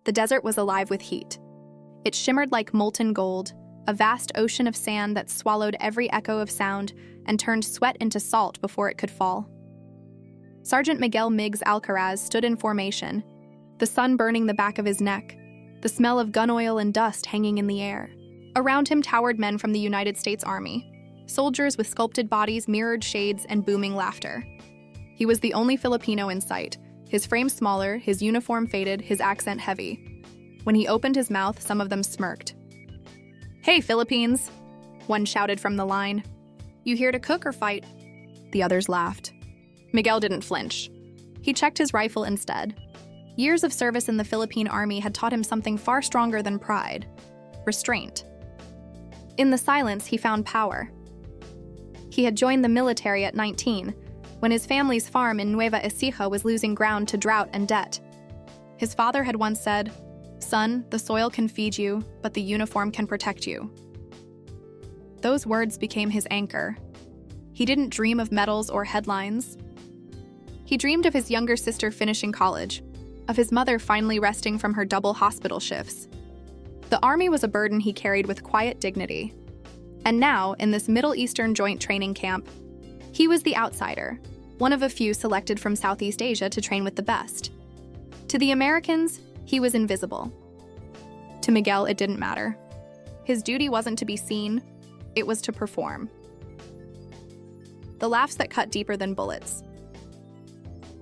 The desert was alive with heat. It shimmered like molten gold, a vast ocean of sand that swallowed every echo of sound and turned sweat into salt before it could fall. Sergeant Miguel Miggs Alcaraz stood in formation, the sun burning the back of his neck, the smell of gun oil and dust hanging in the air. Around him towered men from the United States Army, soldiers with sculpted bodies, mirrored shades, and booming laughter. He was the only Filipino in sight, his frame smaller, his uniform faded, his accent heavy. When he opened his mouth, some of them smirked. "Hey, Philippines!" one shouted from the line. "You here to cook or fight?" The others laughed. Miguel didn't flinch. He checked his rifle instead. Years of service in the Philippine Army had taught him something far stronger than pride: restraint. In the silence, he found power. He had joined the military at 19, when his family's farm in Nueva Ecija was losing ground to drought and debt. His father had once said, "Son, the soil can feed you, but the uniform can protect you." Those words became his anchor. He didn't dream of medals or headlines. He dreamed of his younger sister finishing college, of his mother finally resting from her double hospital shifts. The Army was a burden he carried with quiet dignity. And now, in this Middle Eastern joint training camp, he was the outsider, one of a few selected from Southeast Asia to train with the best. To the Americans, he was invisible. To Miguel, it didn't matter. His duty wasn't to be seen, it was to perform. The laughs that cut deeper than bullets.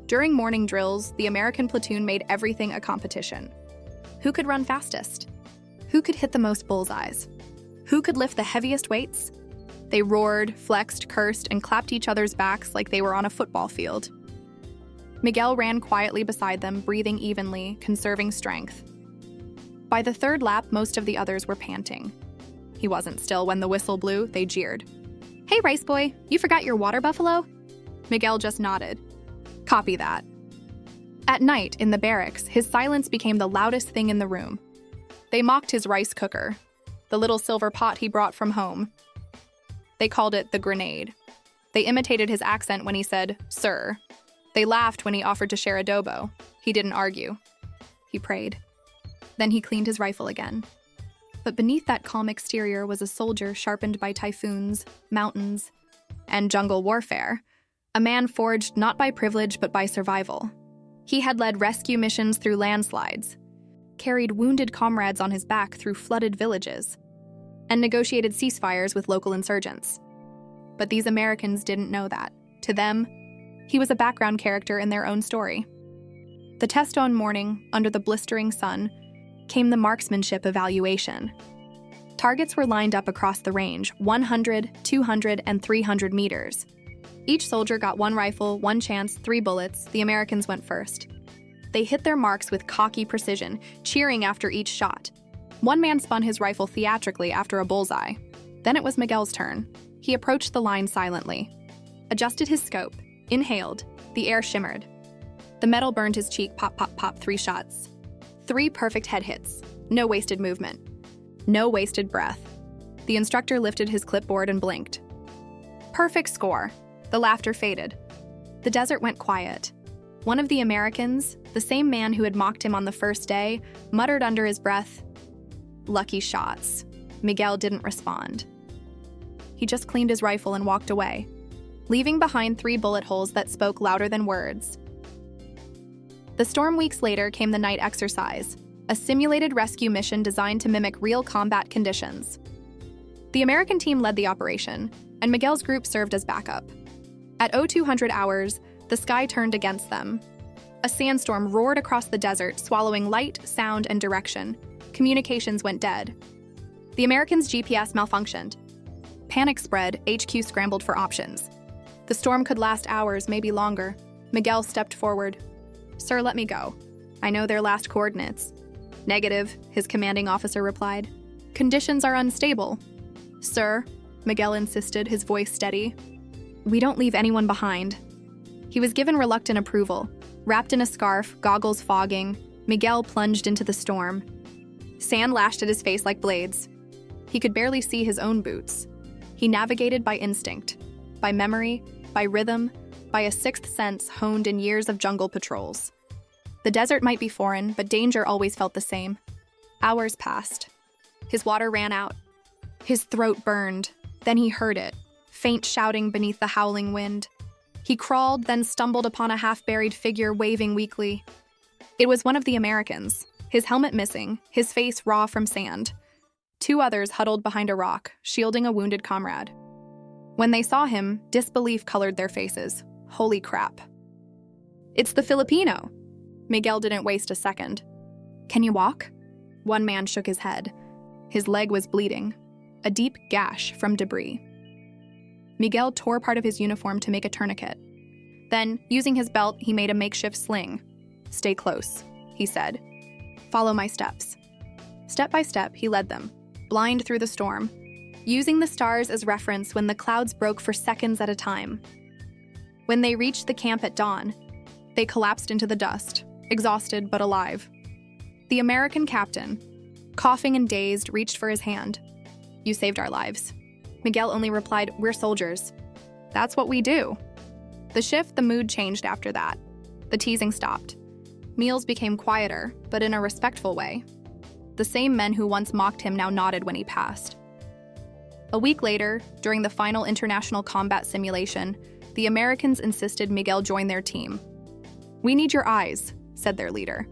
During morning drills, the American platoon made everything a competition. Who could run fastest? Who could hit the most bullseyes? Who could lift the heaviest weights? They roared, flexed, cursed, and clapped each other's backs like they were on a football field. Miguel ran quietly beside them, breathing evenly, conserving strength. By the third lap, most of the others were panting. He wasn't still when the whistle blew, they jeered. "Hey, Rice Boy, you forgot your water buffalo?" Miguel just nodded. "Copy that." At night, in the barracks, his silence became the loudest thing in the room. They mocked his rice cooker, the little silver pot he brought from home. They called it the grenade. They imitated his accent when he said, "Sir." They laughed when he offered to share adobo. He didn't argue. He prayed. Then he cleaned his rifle again. But beneath that calm exterior was a soldier sharpened by typhoons, mountains, and jungle warfare, a man forged not by privilege but by survival. He had led rescue missions through landslides, carried wounded comrades on his back through flooded villages, and negotiated ceasefires with local insurgents. But these Americans didn't know that. To them, he was a background character in their own story. The test-on morning, under the blistering sun, came the marksmanship evaluation. Targets were lined up across the range, 100, 200, and 300 meters. Each soldier got one rifle, one chance, 3 bullets. The Americans went first. They hit their marks with cocky precision, cheering after each shot. One man spun his rifle theatrically after a bullseye. Then it was Miguel's turn. He approached the line silently, adjusted his scope, inhaled. The air shimmered. The metal burned his cheek, pop, pop, pop, 3 shots. 3 perfect head hits. No wasted movement. No wasted breath. The instructor lifted his clipboard and blinked. Perfect score. The laughter faded. The desert went quiet. One of the Americans, the same man who had mocked him on the first day, muttered under his breath, "Lucky shots." Miguel didn't respond. He just cleaned his rifle and walked away, leaving behind 3 bullet holes that spoke louder than words. The storm weeks later came the night exercise, a simulated rescue mission designed to mimic real combat conditions. The American team led the operation, and Miguel's group served as backup. At 0200 hours, the sky turned against them. A sandstorm roared across the desert, swallowing light, sound, and direction. Communications went dead. The Americans' GPS malfunctioned. Panic spread, HQ scrambled for options. The storm could last hours, maybe longer. Miguel stepped forward. "Sir, let me go. I know their last coordinates." "Negative," his commanding officer replied. "Conditions are unstable." "Sir," Miguel insisted, his voice steady, "we don't leave anyone behind." He was given reluctant approval. Wrapped in a scarf, goggles fogging, Miguel plunged into the storm. Sand lashed at his face like blades. He could barely see his own boots. He navigated by instinct, by memory, by rhythm, by a sixth sense honed in years of jungle patrols. The desert might be foreign, but danger always felt the same. Hours passed. His water ran out. His throat burned. Then he heard it, faint shouting beneath the howling wind. He crawled, then stumbled upon a half-buried figure waving weakly. It was one of the Americans, his helmet missing, his face raw from sand. Two others huddled behind a rock, shielding a wounded comrade. When they saw him, disbelief colored their faces. Holy crap. It's the Filipino! Miguel didn't waste a second. Can you walk? One man shook his head. His leg was bleeding, a deep gash from debris. Miguel tore part of his uniform to make a tourniquet. Then, using his belt, he made a makeshift sling. Stay close, he said. Follow my steps. Step by step, he led them, blind through the storm, using the stars as reference when the clouds broke for seconds at a time. When they reached the camp at dawn, they collapsed into the dust, exhausted but alive. The American captain, coughing and dazed, reached for his hand. You saved our lives. Miguel only replied, we're soldiers. That's what we do. The mood changed after that. The teasing stopped. Meals became quieter, but in a respectful way. The same men who once mocked him now nodded when he passed. A week later, during the final international combat simulation, the Americans insisted Miguel join their team. We need your eyes, said their leader.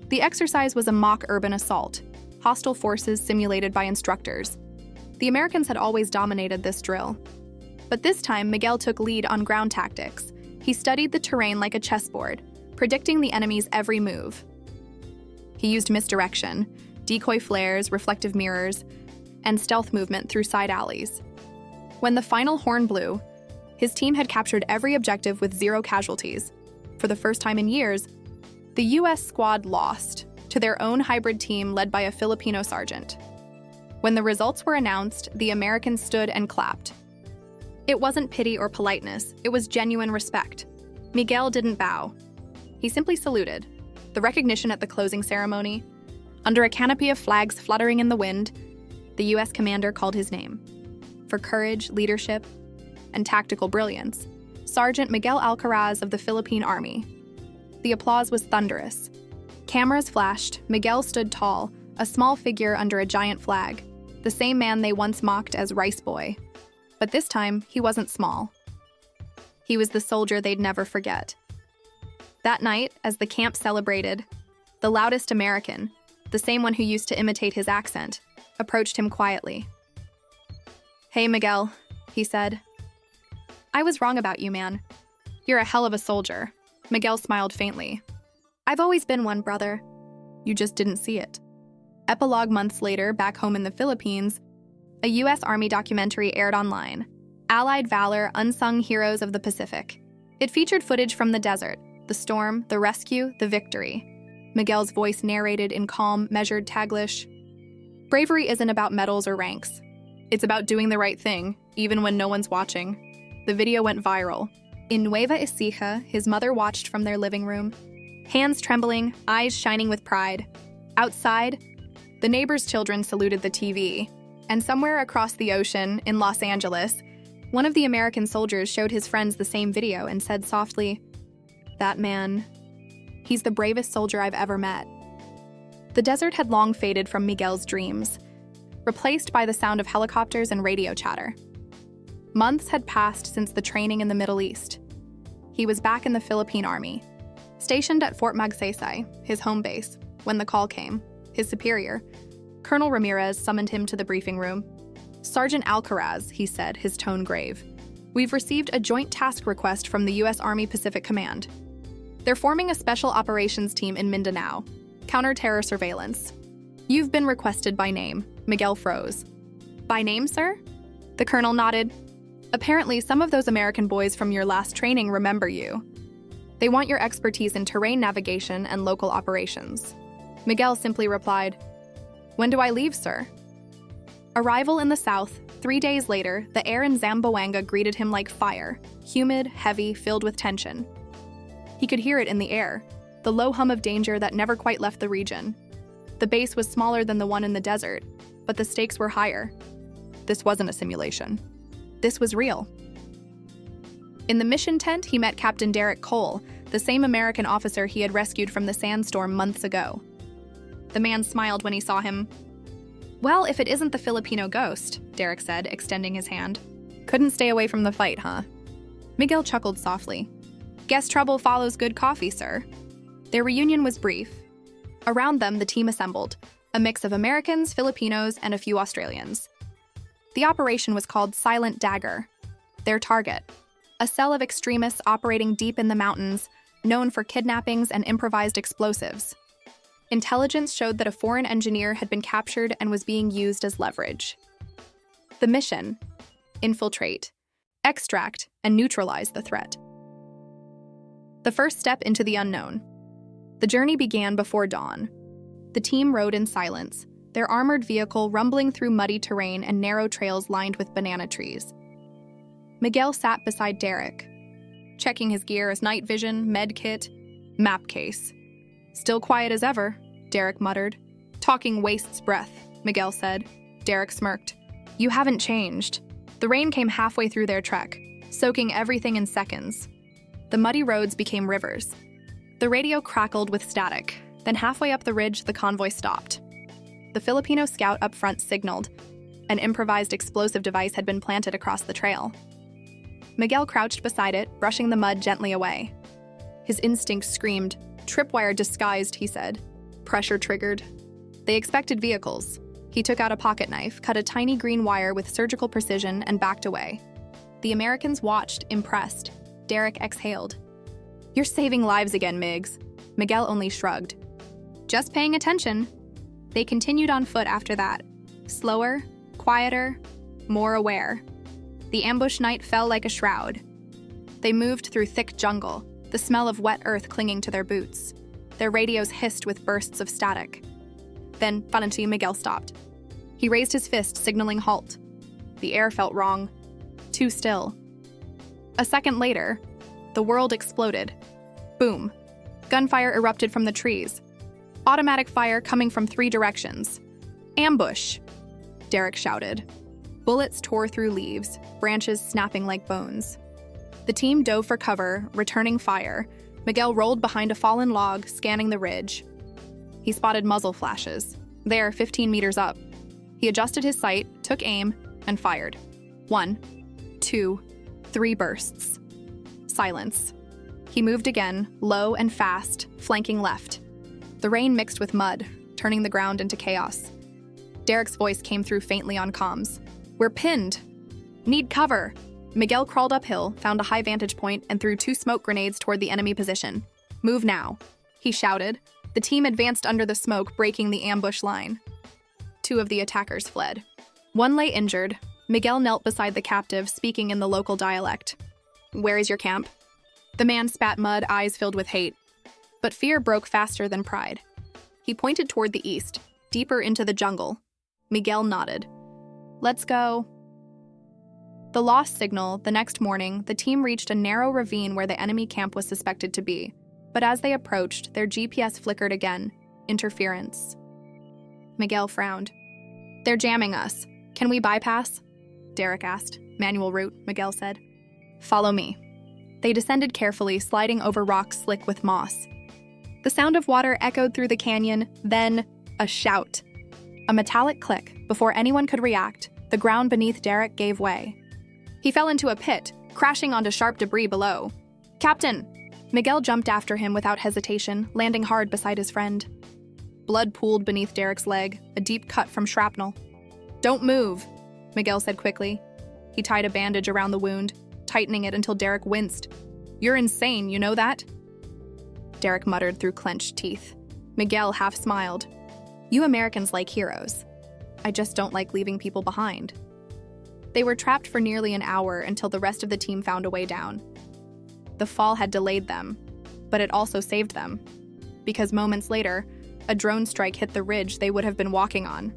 The exercise was a mock urban assault, hostile forces simulated by instructors. The Americans had always dominated this drill. But this time, Miguel took lead on ground tactics. He studied the terrain like a chessboard, predicting the enemy's every move. He used misdirection, decoy flares, reflective mirrors, and stealth movement through side alleys. When the final horn blew, his team had captured every objective with 0 casualties. For the first time in years, the U.S. squad lost to their own hybrid team led by a Filipino sergeant. When the results were announced, the Americans stood and clapped. It wasn't pity or politeness, it was genuine respect. Miguel didn't bow. He simply saluted. The recognition at the closing ceremony. Under a canopy of flags fluttering in the wind, the U.S. commander called his name. For courage, leadership, and tactical brilliance, Sergeant Miguel Alcaraz of the Philippine Army. The applause was thunderous. Cameras flashed, Miguel stood tall, a small figure under a giant flag, the same man they once mocked as Rice Boy. But this time, he wasn't small. He was the soldier they'd never forget. That night, as the camp celebrated, the loudest American, the same one who used to imitate his accent, approached him quietly. Hey, Miguel, he said. I was wrong about you, man. You're a hell of a soldier. Miguel smiled faintly. I've always been one, brother. You just didn't see it. Epilogue months later, back home in the Philippines, a U.S. Army documentary aired online, Allied Valor, Unsung Heroes of the Pacific. It featured footage from the desert, the storm, the rescue, the victory. Miguel's voice narrated in calm, measured Taglish. Bravery isn't about medals or ranks. It's about doing the right thing, even when no one's watching. The video went viral. In Nueva Ecija, his mother watched from their living room, hands trembling, eyes shining with pride. Outside, the neighbors' children saluted the TV. And somewhere across the ocean, in Los Angeles, one of the American soldiers showed his friends the same video and said softly, "That man, he's the bravest soldier I've ever met." The desert had long faded from Miguel's dreams, replaced by the sound of helicopters and radio chatter. Months had passed since the training in the Middle East. He was back in the Philippine Army, stationed at Fort Magsaysay, his home base, when the call came. His superior, Colonel Ramirez, summoned him to the briefing room. Sergeant Alcaraz, he said, his tone grave. We've received a joint task request from the U.S. Army Pacific Command. They're forming a special operations team in Mindanao, counter-terror surveillance. You've been requested by name. Miguel froze. By name, sir? The colonel nodded. Apparently, some of those American boys from your last training remember you. They want your expertise in terrain navigation and local operations. Miguel simply replied, When do I leave, sir? Arrival in the south, 3 days later, the air in Zamboanga greeted him like fire, humid, heavy, filled with tension. He could hear it in the air, the low hum of danger that never quite left the region. The base was smaller than the one in the desert, but the stakes were higher. This wasn't a simulation. This was real. In the mission tent, he met Captain Derek Cole, the same American officer he had rescued from the sandstorm months ago. The man smiled when he saw him. "Well, if it isn't the Filipino ghost," Derek said, extending his hand. "Couldn't stay away from the fight, huh?" Miguel chuckled softly. "Guess trouble follows good coffee, sir." Their reunion was brief. Around them, the team assembled, a mix of Americans, Filipinos, and a few Australians. The operation was called Silent Dagger. Their target, a cell of extremists operating deep in the mountains, known for kidnappings and improvised explosives. Intelligence showed that a foreign engineer had been captured and was being used as leverage. The mission: infiltrate, extract, and neutralize the threat. The first step into the unknown. The journey began before dawn. The team rode in silence, their armored vehicle rumbling through muddy terrain and narrow trails lined with banana trees. Miguel sat beside Derek, checking his gear as night vision, med kit, map case. "Still quiet as ever," Derek muttered. "Talking wastes breath," Miguel said. Derek smirked. "You haven't changed." The rain came halfway through their trek, soaking everything in seconds. The muddy roads became rivers. The radio crackled with static. Then halfway up the ridge, the convoy stopped. The Filipino scout up front signaled. An improvised explosive device had been planted across the trail. Miguel crouched beside it, brushing the mud gently away. His instinct screamed, "Tripwire disguised," he said. Pressure triggered. They expected vehicles. He took out a pocket knife, cut a tiny green wire with surgical precision, and backed away. The Americans watched, impressed. Derek exhaled. "You're saving lives again, Migs." Miguel only shrugged. "Just paying attention." They continued on foot after that. Slower, quieter, more aware. The ambush night fell like a shroud. They moved through thick jungle, the smell of wet earth clinging to their boots. Their radios hissed with bursts of static. Then, finally, Miguel stopped. He raised his fist, signaling halt. The air felt wrong. Too still. A second later, the world exploded. Boom. Gunfire erupted from the trees. Automatic fire coming from 3 directions. "Ambush!" Derek shouted. Bullets tore through leaves, branches snapping like bones. The team dove for cover, returning fire. Miguel rolled behind a fallen log, scanning the ridge. He spotted muzzle flashes, there 15 meters up. He adjusted his sight, took aim, and fired. 1, 2, 3 bursts. Silence. He moved again, low and fast, flanking left. The rain mixed with mud, turning the ground into chaos. Derek's voice came through faintly on comms. "We're pinned. Need cover." Miguel crawled uphill, found a high vantage point, and threw 2 smoke grenades toward the enemy position. "Move now," he shouted. The team advanced under the smoke, breaking the ambush line. 2 of the attackers fled. 1 lay injured. Miguel knelt beside the captive, speaking in the local dialect. "Where is your camp?" The man spat mud, eyes filled with hate. But fear broke faster than pride. He pointed toward the east, deeper into the jungle. Miguel nodded. "Let's go." The lost signal, the next morning, the team reached a narrow ravine where the enemy camp was suspected to be. But as they approached, their GPS flickered again. Interference. Miguel frowned. "They're jamming us. Can we bypass?" Derek asked. "Manual route," Miguel said. "Follow me." They descended carefully, sliding over rocks slick with moss. The sound of water echoed through the canyon, then a shout. A metallic click. Before anyone could react, the ground beneath Derek gave way. He fell into a pit, crashing onto sharp debris below. "Captain!" Miguel jumped after him without hesitation, landing hard beside his friend. Blood pooled beneath Derek's leg, a deep cut from shrapnel. "Don't move," Miguel said quickly. He tied a bandage around the wound, tightening it until Derek winced. "You're insane, you know that?" Derek muttered through clenched teeth. Miguel half smiled. "You Americans like heroes. I just don't like leaving people behind." They were trapped for nearly an hour until the rest of the team found a way down. The fall had delayed them, but it also saved them. Because moments later, a drone strike hit the ridge they would have been walking on.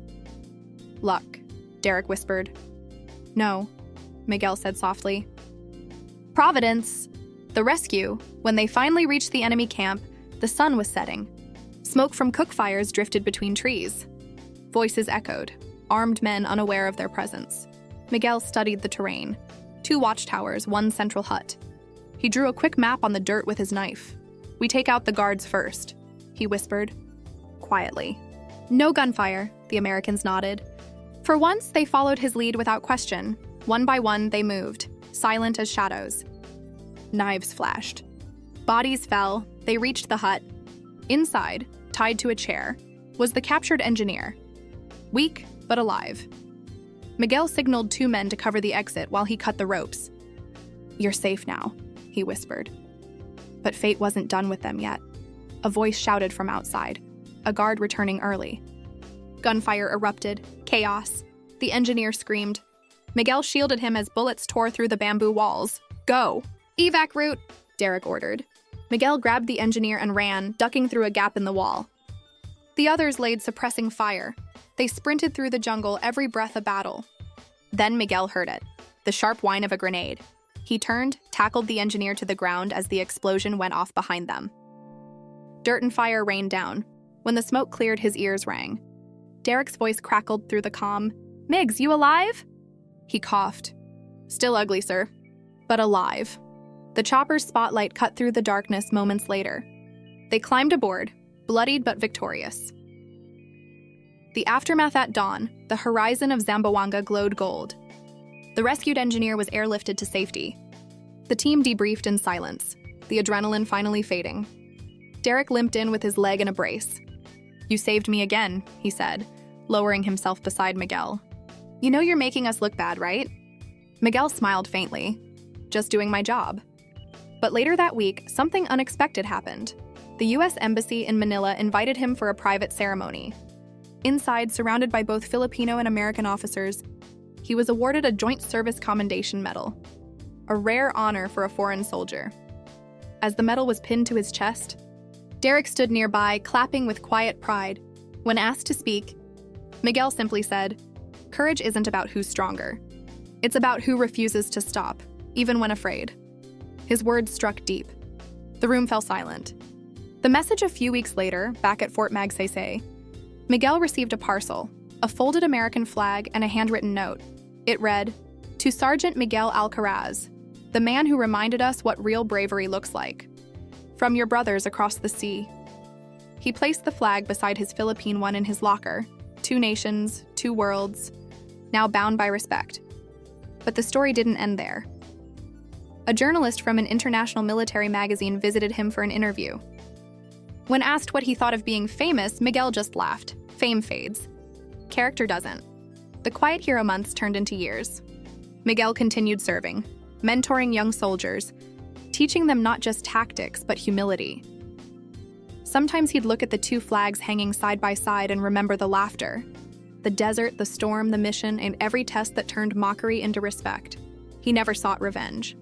"Luck," Derek whispered. "No," Miguel said softly. "Providence." The rescue. When they finally reached the enemy camp, the sun was setting. Smoke from cook fires drifted between trees. Voices echoed, armed men unaware of their presence. Miguel studied the terrain. 2 watchtowers, 1 central hut. He drew a quick map on the dirt with his knife. "We take out the guards first," he whispered, quietly. "No gunfire," the Americans nodded. For once, they followed his lead without question. One by one, they moved, silent as shadows. Knives flashed. Bodies fell. They reached the hut. Inside, tied to a chair, was the captured engineer. Weak, but alive. Miguel signaled 2 men to cover the exit while he cut the ropes. "You're safe now," he whispered. But fate wasn't done with them yet. A voice shouted from outside, a guard returning early. Gunfire erupted. Chaos. The engineer screamed. Miguel shielded him as bullets tore through the bamboo walls. "Go!" "Evac route," Derek ordered. Miguel grabbed the engineer and ran, ducking through a gap in the wall. The others laid suppressing fire. They sprinted through the jungle, every breath a battle. Then Miguel heard it, the sharp whine of a grenade. He turned, tackled the engineer to the ground as the explosion went off behind them. Dirt and fire rained down. When the smoke cleared, his ears rang. Derek's voice crackled through the calm. "Migs, you alive?" He coughed. "Still ugly, sir, but alive." The chopper's spotlight cut through the darkness moments later. They climbed aboard, bloodied but victorious. The aftermath at dawn, the horizon of Zamboanga glowed gold. The rescued engineer was airlifted to safety. The team debriefed in silence, the adrenaline finally fading. Derek limped in with his leg in a brace. "You saved me again," he said, lowering himself beside Miguel. "You know you're making us look bad, right?" Miguel smiled faintly. "Just doing my job." But later that week, something unexpected happened. The U.S. Embassy in Manila invited him for a private ceremony. Inside, surrounded by both Filipino and American officers, he was awarded a Joint Service Commendation Medal, a rare honor for a foreign soldier. As the medal was pinned to his chest, Derek stood nearby, clapping with quiet pride. When asked to speak, Miguel simply said, "Courage isn't about who's stronger. It's about who refuses to stop, even when afraid." His words struck deep. The room fell silent. The message a few weeks later, back at Fort Magsaysay, Miguel received a parcel, a folded American flag, and a handwritten note. It read, "To Sergeant Miguel Alcaraz, the man who reminded us what real bravery looks like. From your brothers across the sea." He placed the flag beside his Philippine one in his locker. 2 nations, 2 worlds, now bound by respect. But the story didn't end there. A journalist from an international military magazine visited him for an interview. When asked what he thought of being famous, Miguel just laughed. Fame fades. Character doesn't. The quiet hero months turned into years. Miguel continued serving, mentoring young soldiers, teaching them not just tactics, but humility. Sometimes he'd look at the 2 flags hanging side by side and remember the laughter. The desert, the storm, the mission, and every test that turned mockery into respect. He never sought revenge.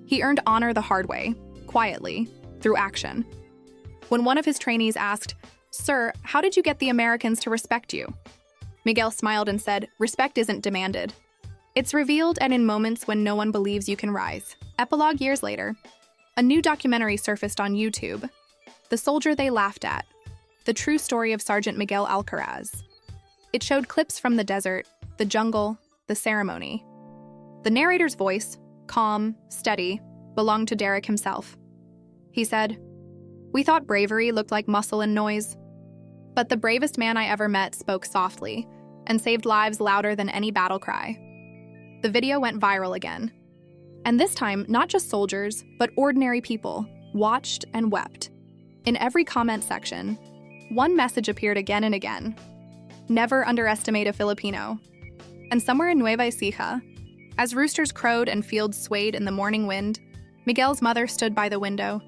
He earned honor the hard way, quietly, through action. When one of his trainees asked, "Sir, how did you get the Americans to respect you?" Miguel smiled and said, "Respect isn't demanded. It's revealed and in moments when no one believes you can rise." Epilogue years later, a new documentary surfaced on YouTube. The Soldier They Laughed At, the true story of Sergeant Miguel Alcaraz. It showed clips from the desert, the jungle, the ceremony. The narrator's voice, calm, steady, belonged to Derek himself. He said, "We thought bravery looked like muscle and noise. But the bravest man I ever met spoke softly and saved lives louder than any battle cry." The video went viral again. And this time, not just soldiers, but ordinary people watched and wept. In every comment section, one message appeared again and again. Never underestimate a Filipino. And somewhere in Nueva Ecija, as roosters crowed and fields swayed in the morning wind, Miguel's mother stood by the window,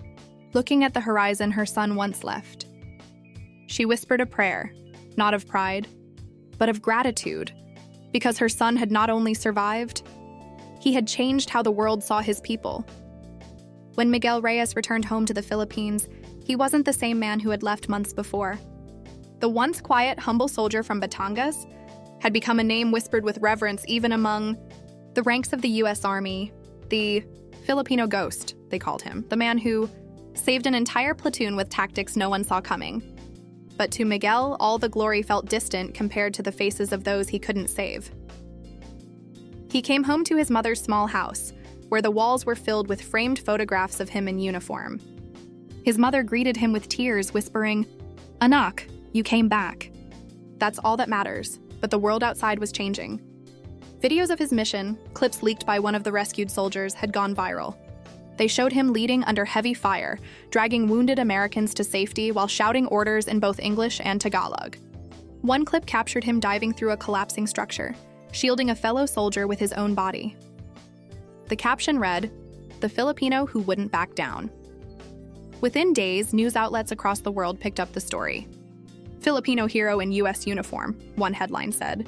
looking at the horizon her son once left. She whispered a prayer, not of pride, but of gratitude, because her son had not only survived, he had changed how the world saw his people. When Miguel Reyes returned home to the Philippines, he wasn't the same man who had left months before. The once quiet, humble soldier from Batangas had become a name whispered with reverence even among the ranks of the U.S. Army, the Filipino ghost, they called him, the man who saved an entire platoon with tactics no one saw coming. But to Miguel, all the glory felt distant compared to the faces of those he couldn't save. He came home to his mother's small house, where the walls were filled with framed photographs of him in uniform. His mother greeted him with tears, whispering, "Anak, you came back." That's all that matters, but the world outside was changing. Videos of his mission, clips leaked by one of the rescued soldiers, had gone viral. They showed him leading under heavy fire, dragging wounded Americans to safety while shouting orders in both English and Tagalog. One clip captured him diving through a collapsing structure, shielding a fellow soldier with his own body. The caption read, "The Filipino who wouldn't back down." Within days, news outlets across the world picked up the story. "Filipino hero in U.S. uniform," one headline said.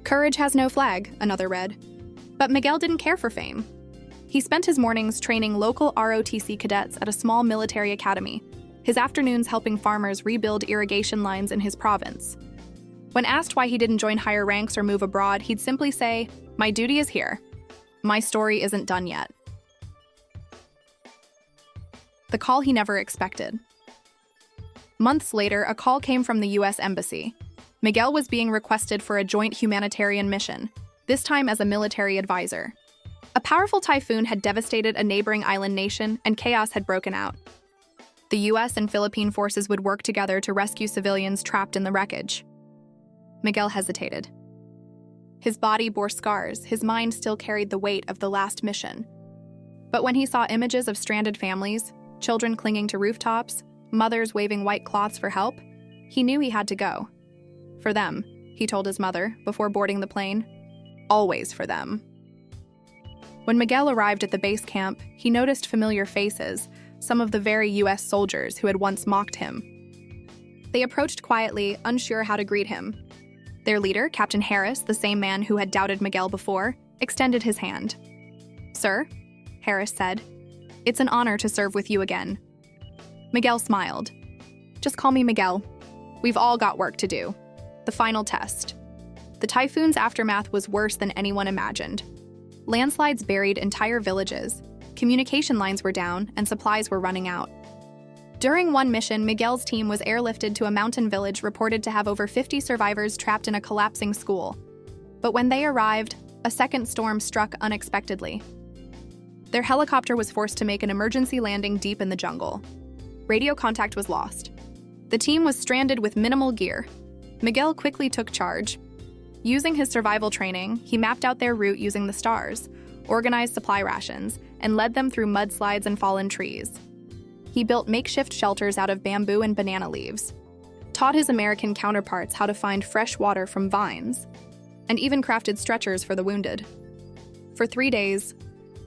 "Courage has no flag," another read. But Miguel didn't care for fame. He spent his mornings training local ROTC cadets at a small military academy, his afternoons helping farmers rebuild irrigation lines in his province. When asked why he didn't join higher ranks or move abroad, he'd simply say, "My duty is here. My story isn't done yet." The call he never expected. Months later, a call came from the U.S. Embassy. Miguel was being requested for a joint humanitarian mission, this time as a military advisor. A powerful typhoon had devastated a neighboring island nation, and chaos had broken out. The U.S. and Philippine forces would work together to rescue civilians trapped in the wreckage. Miguel hesitated. His body bore scars, his mind still carried the weight of the last mission. But when he saw images of stranded families, children clinging to rooftops, mothers waving white cloths for help, he knew he had to go. For them, he told his mother before boarding the plane. Always for them. When Miguel arrived at the base camp, he noticed familiar faces, some of the very U.S. soldiers who had once mocked him. They approached quietly, unsure how to greet him. Their leader, Captain Harris, the same man who had doubted Miguel before, extended his hand. "Sir," Harris said, "it's an honor to serve with you again." Miguel smiled. "Just call me Miguel. We've all got work to do." The final test. The typhoon's aftermath was worse than anyone imagined. Landslides buried entire villages, communication lines were down, and supplies were running out. During one mission, Miguel's team was airlifted to a mountain village reported to have over 50 survivors trapped in a collapsing school. But when they arrived, a second storm struck unexpectedly. Their helicopter was forced to make an emergency landing deep in the jungle. Radio contact was lost. The team was stranded with minimal gear. Miguel quickly took charge. Using his survival training, he mapped out their route using the stars, organized supply rations, and led them through mudslides and fallen trees. He built makeshift shelters out of bamboo and banana leaves, taught his American counterparts how to find fresh water from vines, and even crafted stretchers for the wounded. For 3 days,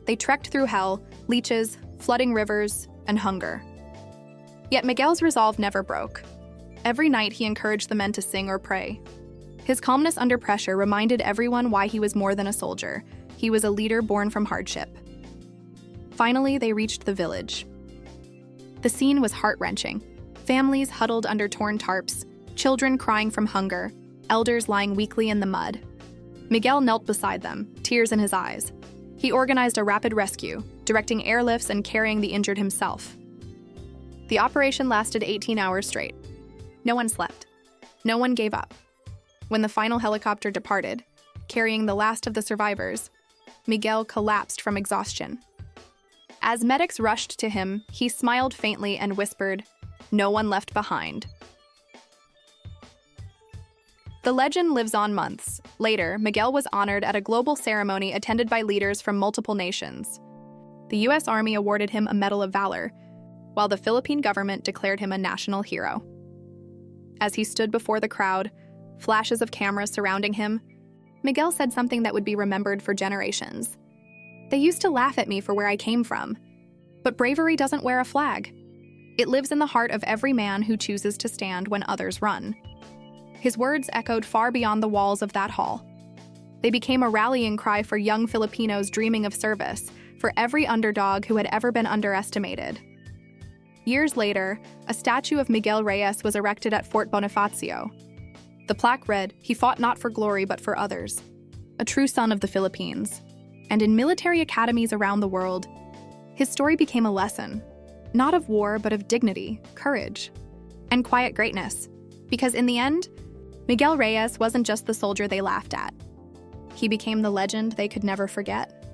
they trekked through hell, leeches, flooding rivers, and hunger. Yet Miguel's resolve never broke. Every night he encouraged the men to sing or pray. His calmness under pressure reminded everyone why he was more than a soldier. He was a leader born from hardship. Finally, they reached the village. The scene was heart-wrenching. Families huddled under torn tarps, children crying from hunger, elders lying weakly in the mud. Miguel knelt beside them, tears in his eyes. He organized a rapid rescue, directing airlifts and carrying the injured himself. The operation lasted 18 hours straight. No one slept. No one gave up. When the final helicopter departed, carrying the last of the survivors, Miguel collapsed from exhaustion. As medics rushed to him, he smiled faintly and whispered, "No one left behind." The legend lives on months. Later, Miguel was honored at a global ceremony attended by leaders from multiple nations. The U.S. Army awarded him a Medal of Valor, while the Philippine government declared him a national hero. As he stood before the crowd, flashes of cameras surrounding him, Miguel said something that would be remembered for generations. "They used to laugh at me for where I came from. But bravery doesn't wear a flag. It lives in the heart of every man who chooses to stand when others run." His words echoed far beyond the walls of that hall. They became a rallying cry for young Filipinos dreaming of service, for every underdog who had ever been underestimated. Years later, a statue of Miguel Reyes was erected at Fort Bonifacio. The plaque read, "He fought not for glory but for others," a true son of the Philippines. And in military academies around the world, his story became a lesson, not of war but of dignity, courage, and quiet greatness. Because in the end, Miguel Reyes wasn't just the soldier they laughed at. He became the legend they could never forget.